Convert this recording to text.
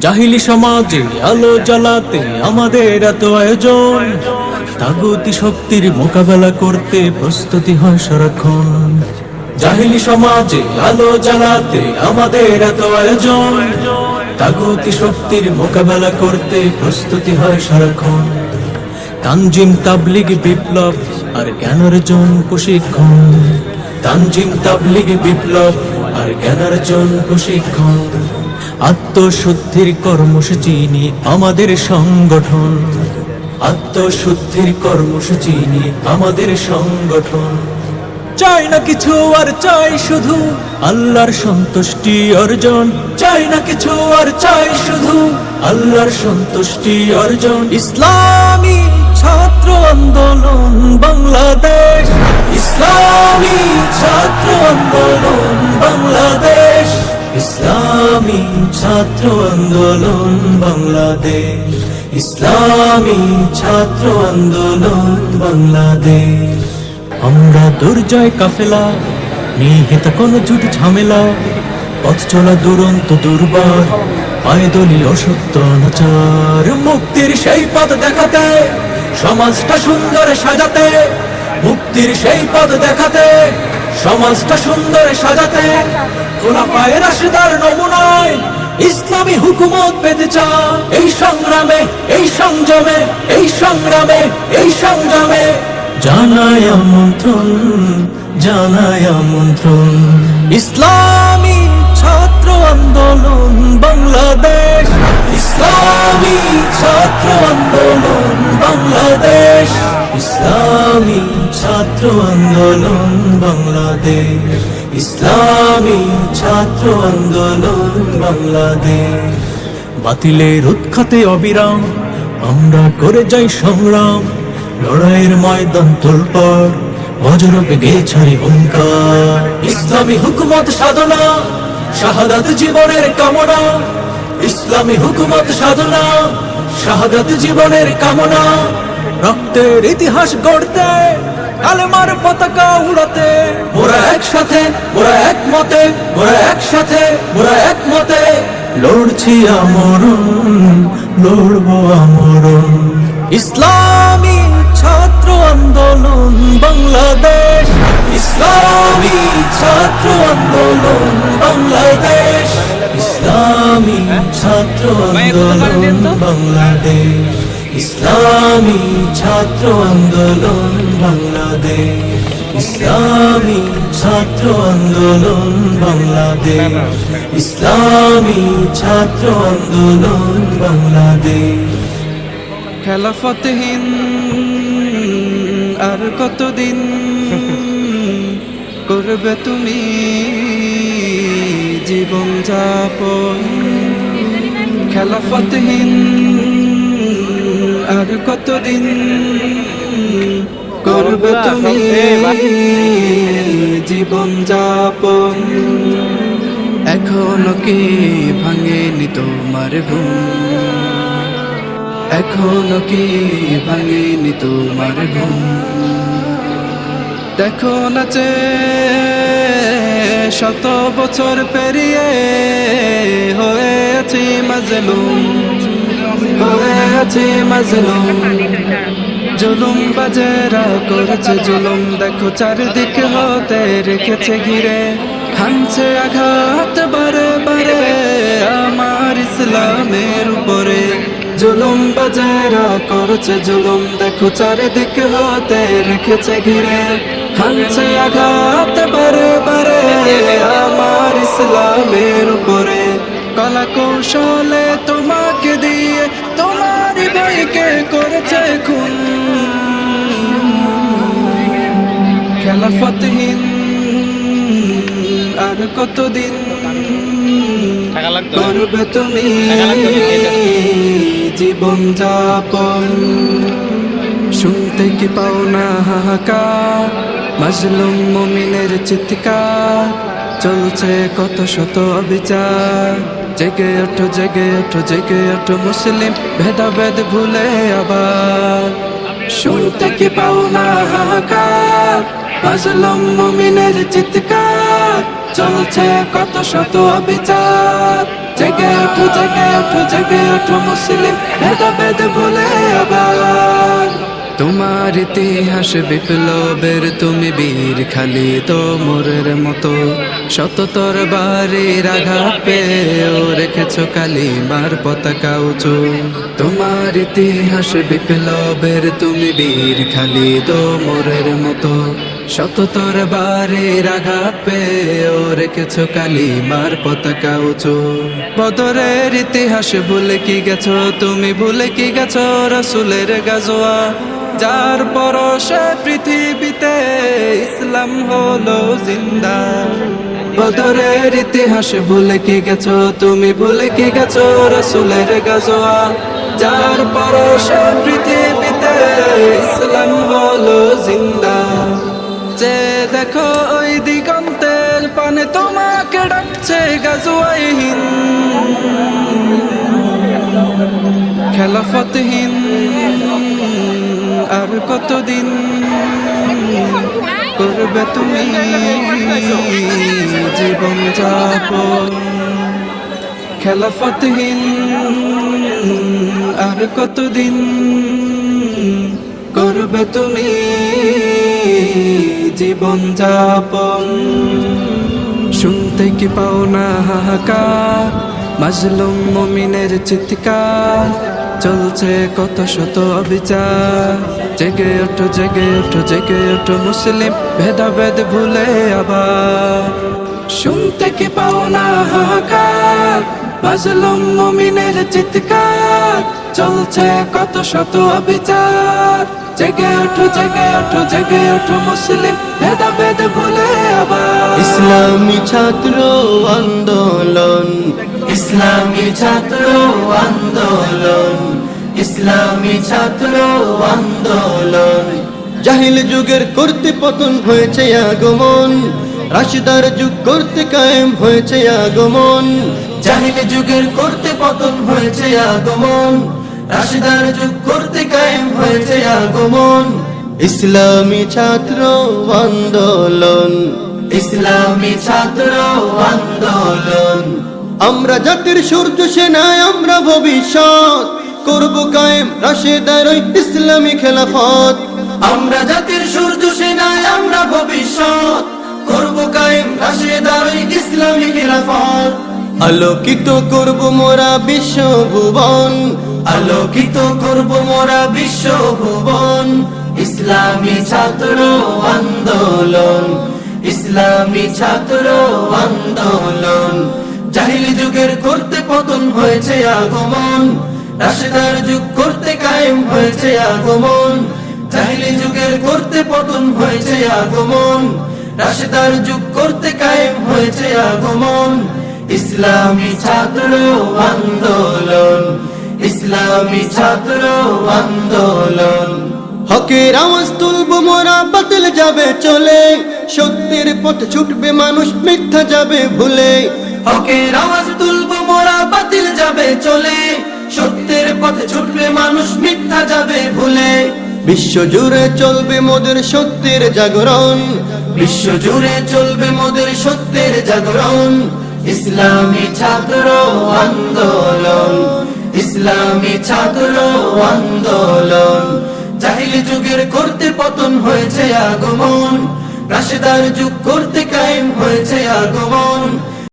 জাহিলি সমাজে আলো জ্বালাতে আমাদের এত আয়োজন, তাগুতি শক্তির মোকাবেলা করতে প্রস্তুতি হয় সারাক্ষণ। জাহিলি সমাজে আলো জ্বালাতে আমাদের এত আয়োজন, তাগুতি শক্তির মোকাবেলা করতে প্রস্তুতি হয় সারাক্ষণ। তানজিম তাবলিগ বিপ্লব আর জ্ঞানার্জন প্রশিক্ষণ, তানজিম তাবলিগ বিপ্লব আর জ্ঞানার্জন প্রশিক্ষণ। আত্মশুদ্ধির কর্মসূচি নিয়ে আমাদের সংগঠন, আত্মশুদ্ধির কর্মসূচি নিয়ে আমাদের সংগঠন। চাই না কিছু আর চাই শুধু আল্লাহর সন্তুষ্টি অর্জন, চাই না কিছু আর চাই শুধু আল্লাহর সন্তুষ্টি অর্জন। ইসলামী ছাত্র আন্দোলন বাংলাদেশ, ইসলামী ছাত্র আন্দোলন বাংলাদেশ, ইসলামী ছাত্র আন্দোলন বাংলাদেশ, ইসলামী ছাত্র আন্দোলন বাংলাদেশ। আমরা দুর্জয় কাফেলা, নিহিত কোন জুট ঝামেলা, পথ চলা দুরন্ত দুর্বার, পায়দলি অসত্য নাচার। মুক্তির সেই পথ দেখাতে, সমাজটা সুন্দর সাজাতে, মুক্তির সেই পথ দেখাতে, সমাজটা সুন্দর সাজাতে। খোলাফায়ে রাশিদার নমুনায় ইসলামী হুকুমত পেতে চায়। এই সংগ্রামে, এই সংযমে, এই সংগ্রামে, এই সংযমে জানায় আমন্ত্রণ, জানায় আমন্ত্রণ। ইসলামী ছাত্র আন্দোলন বাংলাদেশ, ইসলামী ছাত্র আন্দোলন বাংলাদেশ, ইসলামী ছাত্র আন্দোলন বাংলাদেশ, ইসলামী ছাত্র আন্দোলন বাংলাদেশ। বাতিলের উৎখাতে অবিরাম আমরা করে যাই সংগ্রাম, লড়াইয়ের ময়দান তোলপাড়, বজ্র বেগে ছাড়ি হুঙ্কার। ইসলামী হুকুমত সাধনা, শাহাদাত জীবনের কামনা, ইসলামী হুকুমত সাধনা, শাহাদাত জীবনের কামনা। রক্তের ইতিহাস গড়তে, কালেমার পতাকা উড়াতে, মোরা একসাথে, মোরা একমতে, মোরা একসাথে, মোরা একমতে। লড়ছি আমরণ, লড়বো আমরণ। ইসলামী ছাত্র আন্দোলন বাংলাদেশ, ইসলামী ছাত্র আন্দোলন বাংলাদেশ, ইসলামী ছাত্র আন্দোলন বাংলাদেশ, ইসলামী ছাত্র আন্দোলন বাংলাদেশ, ইসলামী ছাত্র আন্দোলন বাংলাদেশ, ইসলামী ছাত্র আন্দোলন বাংলাদেশ। খেলাফতহীন আর কতদিন করবে তুমি জীবন যাপন? খেলাফতহীন আর কতদিন করবে তুমি জীবন যাপন? এখনো কি ভাঙেনি তোমার ঘুম? এখনো কি ভাঙেনি তোমার ঘুম? দেখো নাচে শত বছর পেরিয়ে হয়েছি মাজলুম, হয়েছি মাজলুম। জুলুম বাজেরা করেছে জুলুম, দেখো চারিদিকে হতে রেখেছে ঘিরে। হানছে আঘাত বারে বারে আমার ইসলামের উপরে। জুলুম বাজেরা করেছে জুলুম, দেখো চারিদিকে হতে রেখেছে ঘিরে। হানছে আঘাত বারে বারে আমার ইসলামের উপরে। কলা কৌশলে তোমাকে দিয়ে তোমার ভাইকে করেছে খুন। খেলাফতহীন আর কতদিন করবে তুমি জীবন যাপন? শুনতে কি পাও না হাহাকার, মাজলুম মুমিনের চিৎকার? চলছে কত শত অবিচার। জেগে ওঠো, জেগে ওঠো, জেগে ওঠো মুসলিম, ভেদাভেদ ভুলে আবার। শুনতে কি পাও না হাহাকার, মাজলুম মুমিনের চিৎকার? চলছে কত শত অবিচার। জেগে ওঠো জেগে ওঠো জেগে ওঠো মুসলিম ভেদাভেদ ভুলে আবার তোমার ইতিহাস বিপ্লবের তুমি বীর খালিদ মোরের মতো শততর বাড়ির আঘাত পেয়েও রেখেছ কালিমার পতাকা উঁচু তোমার ইতিহাস বিপ্লবের তুমি বীর খালিদ মোরের মতো শততর বাড়ির আঘাত পেয়েও রেখেছ কালিমার পতাকা উঁচু বদরের ইতিহাস ভুলে কি গেছো তুমি ভুলে কি গেছো রাসূলের গাজওয়া যার পরশে পৃথিবীতে ইসলাম হলো জিন্দা বদরের ইতিহাস ভুলে কি গেছো তুমি ভুলে কি গেছো রাসূলের গাজওয়া যার পরশে পৃথিবীতে ইসলাম হলো জিন্দা যে দেখো ওই দিগন্তের পানে তোমাকে ডাকছে গাজওয়ায়ে হিন্দ খেলাফতহীন আর কতদিন করবে তুমি জীবন যাপন খেলাফতহীন আর কতদিন করবে তুমি জীবন যাপন শুনতে কি পাও না হাহাকার মাজলুম মুমিনের চিৎকার চলছে কত শত অবিচার জেগে ওঠো জেগে ওঠো জেগে ওঠো মুসলিম ভেদাভেদ ভুলে আবার শুনতে কি পাও না হাহাকার মাজলুম মুমিনের চিৎকার চলছে কত শত অবিচার জেগে ওঠো জেগে ওঠো জেগে ওঠো মুসলিম ভেদাভেদ ভুলে আবার ইসলামী ছাত্র আন্দোলন ইসলামী ছাত্র আন্দোলন ইসলামী ছাত্র আন্দোলন জাহিল যুগের করতে পতন হয়েছে আগমন রাশিদার যুগ করতে কায়েম হয়েছে আগমন জাহিল যুগের করতে পতন হয়েছে আগমন রাশিদার যুগ করতে কায়েম হয়েছে আগমন ইসলামী ছাত্র আন্দোলন ইসলামী ছাত্র আন্দোলন আমরা জাতির সূর্য সেনায় আমরা ভবিষ্যৎ করব কায়েম রাশিদার ইসলামী খেলাফত আমরা জাতির সূর্য সেনায় আমরা ভবিষ্যৎ করব কায়েম রাশিদার ইসলামী খেলাফত আলোকিত করব মোরা বিশ্ব ভুবন আলোকিত করব মোরা বিশ্ব ভুবন ইসলামী ছাত্র আন্দোলন ইসলামী ছাত্র আন্দোলন জাহিল যুগের করতে পতন হয়েছে আগমন রাশিদার যুগ করতে কায়েম হয়েছে আগমন জাহিল যুগের করতে পতন হয়েছে আগমন রাশিদার যুগ করতে কায়েম হয়েছে আগমন ইসলামী ছাত্র আন্দোলন ইসলামী ছাত্র আন্দোলন হকের আওয়াজ তুলব মোরা বাতিল যাবে চলে সত্যের পথে ছুটবে মানুষ মিথ্যা যাবে ভুলে হকের আওয়াজ তুলব মোরা বাতিল যাবে চলে সত্যের পথে ছুটবে মানুষ মিথ্যা যাবে ভুলে বিশ্ব জুড়ে চলবে মোদের সত্যের জাগরণ বিশ্ব জুড়ে চলবে মোদের সত্যের জাগরণ ইসলামী ছাত্র আন্দোলন ইসলামী ছাত্র আন্দোলন জাহিল যুগের করতে পতন হয়েছে আগমন রাশিদার যুগ করতে কায়েম হয়েছে আগমন